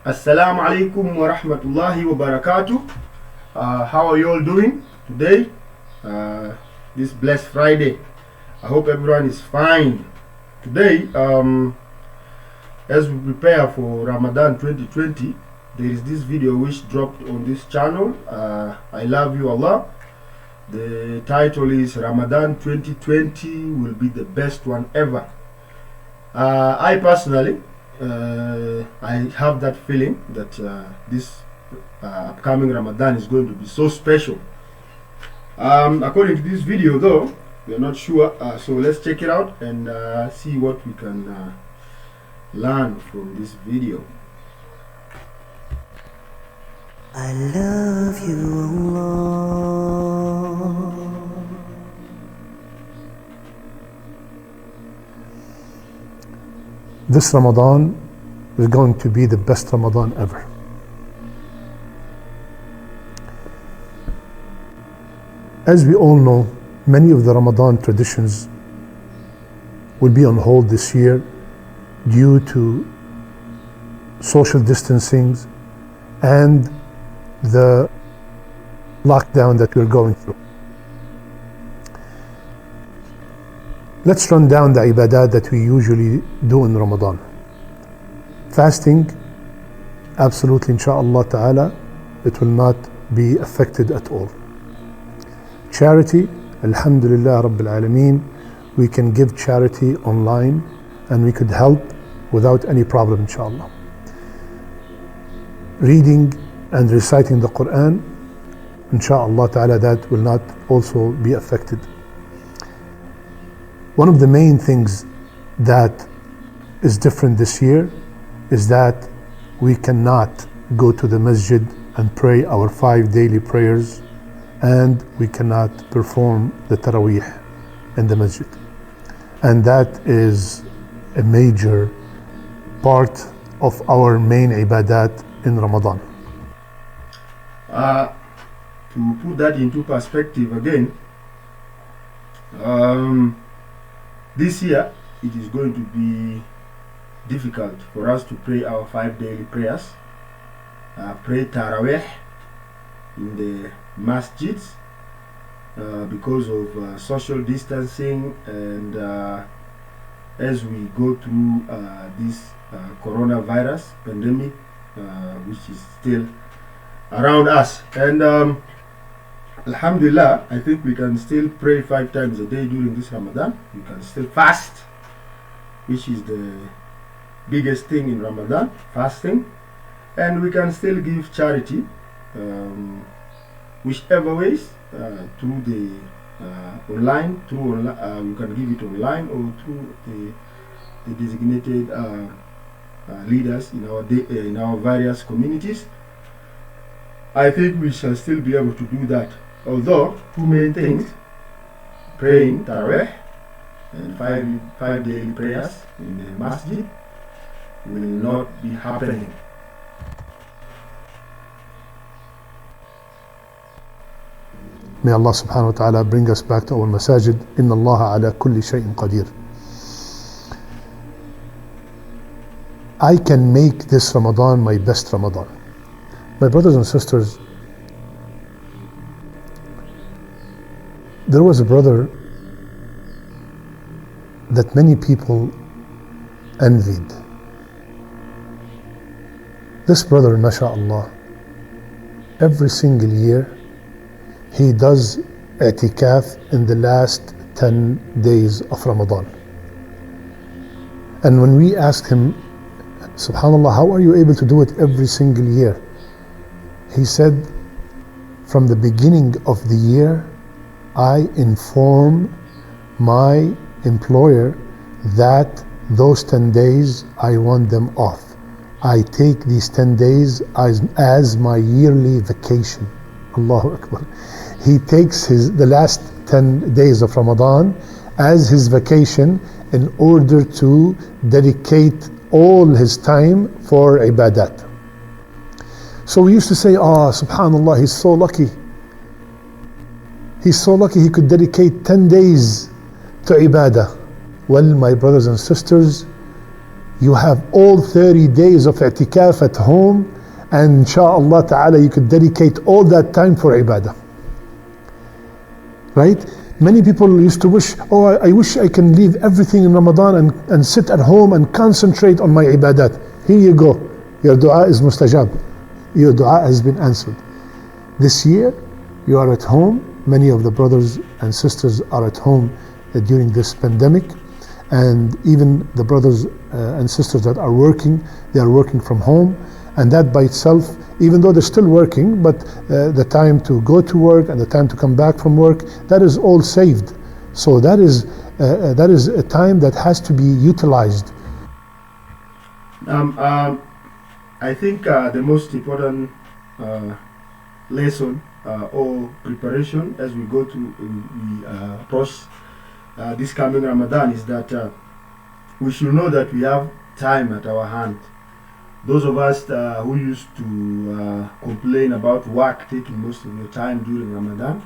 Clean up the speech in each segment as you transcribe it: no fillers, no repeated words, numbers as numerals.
Assalamu alaikum wa rahmatullahi wa barakatuh. How are you all doing today? This blessed Friday. I hope everyone is fine. Today, as we prepare for Ramadan 2020, there is this video which dropped on this channel. iLovUAllah. The title is Ramadan 2020 will be the best one ever. I personally, I have that feeling that this upcoming Ramadan is going to be so special. According to this video though, we are not sure, so let's check it out and see what we can learn from this video. I love you, Allah. This Ramadan is going to be the best Ramadan ever. As we all know, many of the Ramadan traditions will be on hold this year due to social distancing and the lockdown that we're going through. Let's run down the ibadat that we usually do in Ramadan. Fasting, absolutely, inshaAllah ta'ala, it will not be affected at all. Charity, alhamdulillah rabbil alameen, we can give charity online and we could help without any problem, inshaAllah. Reading and reciting the Quran, inshaAllah ta'ala, that will not also be affected. One of the main things that is different this year is that we cannot go to the masjid and pray our 5 daily prayers, and we cannot perform the Taraweeh in the masjid. And that is a major part of our main ibadat in Ramadan. To put that into perspective again, this year it is going to be difficult for us to pray our 5 daily prayers, pray Taraweeh in the masjids because of social distancing, and as we go through this coronavirus pandemic which is still around us. And alhamdulillah, I think we can still pray 5 times a day during this Ramadan. We can still fast, which is the biggest thing in Ramadan, fasting. And we can still give charity, whichever ways, through the online, we can give it online or through the designated leaders in our various communities. I think we shall still be able to do that. Although 2 main things, praying Taraweeh and 5 daily prayers in the masjid, will not be happening. May Allah subhanahu wa ta'ala bring us back to our masajid. Inna Allah ala kulli shay'in qadir. I can make this Ramadan my best Ramadan. My brothers and sisters, there was a brother that many people envied. This brother, mashallah, every single year he does i'tikaf in the last 10 days of Ramadan. And when we asked him, subhanallah, how are you able to do it every single year? He said, from the beginning of the year, I inform my employer that those 10 days I want them off. I take these 10 days as my yearly vacation. Allahu Akbar. He takes the last 10 days of Ramadan as his vacation in order to dedicate all his time for ibadat. So we used to say, subhanallah, he's so lucky. He's so lucky he could dedicate 10 days to ibadah. Well, my brothers and sisters, you have all 30 days of i'tikaf at home, and inshallah ta'ala you could dedicate all that time for ibadah. Right? Many people used to wish, oh, I wish I can leave everything in Ramadan and sit at home and concentrate on my ibadat. Here you go. Your dua is mustajab. Your dua has been answered. This year, you are at home. Many of the brothers and sisters are at home during this pandemic. And even the brothers and sisters that are working, they are working from home. And that by itself, even though they're still working, but the time to go to work and the time to come back from work, that is all saved. So that is a time that has to be utilized. I think the most important lesson or preparation as we go to approach this coming Ramadan is that we should know that we have time at our hand. Those of us who used to complain about work taking most of your time during Ramadan,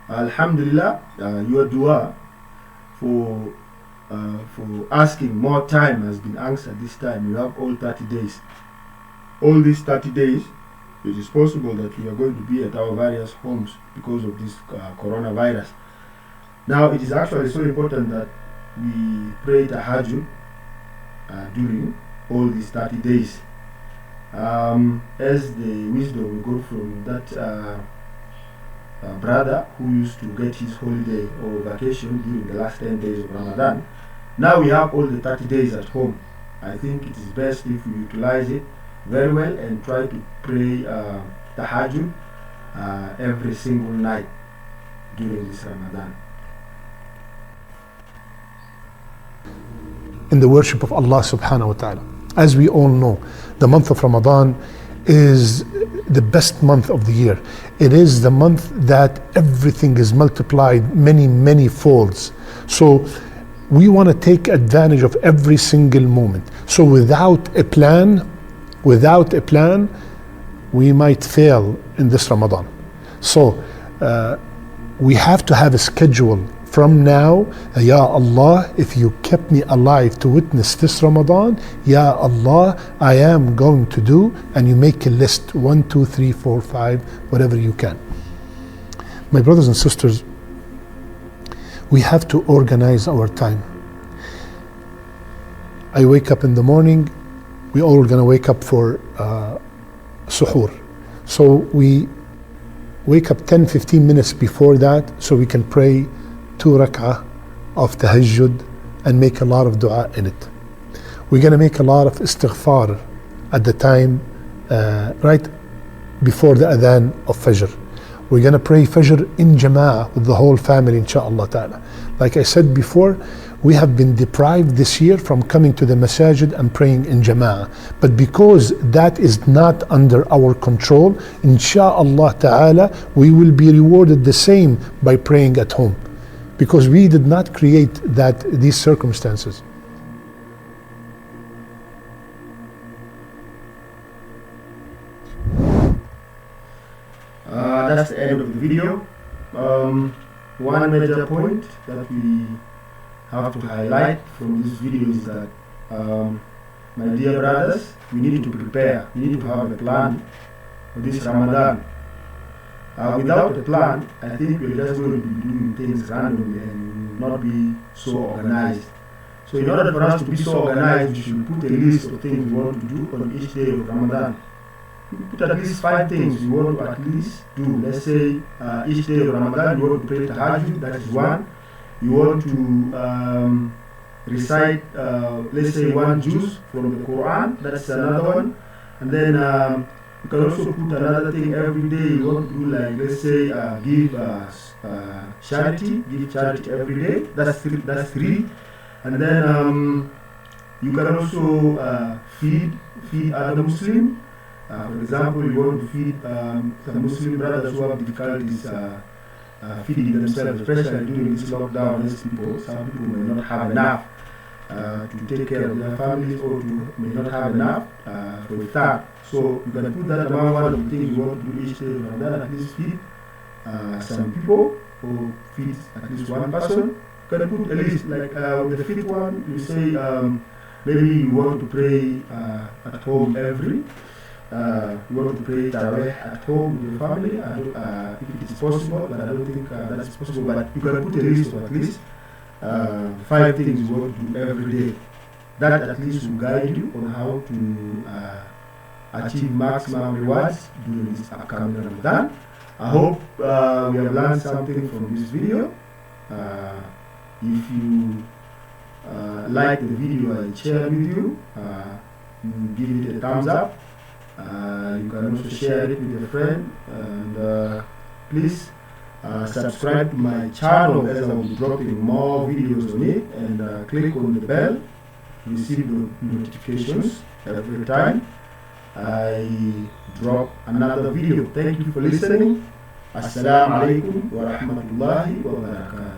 Alhamdulillah, your dua for asking more time has been answered this time. You have all 30 days. All these 30 days, it is possible that we are going to be at our various homes because of this coronavirus. Now, it is actually so important that we pray tahajjud during all these 30 days. As the wisdom we got from that brother who used to get his holiday or vacation during the last 10 days of Ramadan, now we have all the 30 days at home. I think it is best if we utilize it very well and try to pray tahajjud every single night during this Ramadan. In the worship of Allah subhanahu wa ta'ala. As we all know, the month of Ramadan is the best month of the year. It is the month that everything is multiplied many folds. So we want to take advantage of every single moment. So without a plan, we might fail in this Ramadan. So we have to have a schedule from now. Ya Allah, if you kept me alive to witness this Ramadan, Ya Allah, I am going to do, and you make a list, 1, 2, 3, 4, 5, whatever you can. My brothers and sisters, we have to organize our time. I wake up in the morning, we all gonna wake up for suhoor. So we wake up 10-15 minutes before that so we can pray 2 rak'ah of tahajjud and make a lot of dua in it. We're going to make a lot of istighfar at the time right before the adhan of Fajr. We're going to pray Fajr in Jama'ah with the whole family, inshaAllah ta'ala. Like I said before, we have been deprived this year from coming to the masajid and praying in Jama'ah. But because that is not under our control, inshaAllah ta'ala, we will be rewarded the same by praying at home. Because we did not create these circumstances. That's the end of the video. One major point that we have to highlight from this video is that, my dear brothers, we need to prepare. We need to have a plan for this Ramadan. Without a plan, I think we're just going to be doing things randomly and not be so organized. So in order for us to be so organized, we should put a list of things we want to do on each day of Ramadan. We put at least 5 things we want to at least do. Let's say each day of Ramadan you want to pray tahajjud, that is one. You want to recite, let's say 1 juz from the Quran, that's another one. And then you can also put another thing every day. You want to do, like, let's say give charity every day. That's three. And then you can also feed other Muslims. For example, you want to feed some Muslim brothers who have difficulties feeding themselves, especially during this lockdown. Some people may not have enough to take care of their families, or may not have enough for iftar. So you can put that among one of the things you want to do each day of Ramadan, at least feed some people, or feed at least one person. You can put a list, like with the fifth one, you say Maybe you want to pray at home you want to pray Tarawih at home with your family. If it is possible, but I don't think that is possible. But you can put a list of at least 5 things you want to do every day. That at least will guide you on how to achieve maximum rewards during this upcoming Ramadan. I hope we have learned something from this video. If you like the video I shared with you, you give it a thumbs up. You can also share it with a friend, and please subscribe to my channel, as I will be dropping more videos on it, and click on the bell to receive the notifications every time I drop another video. Thank you for listening. Assalamu alaikum wa rahmatullahi wa barakatuh.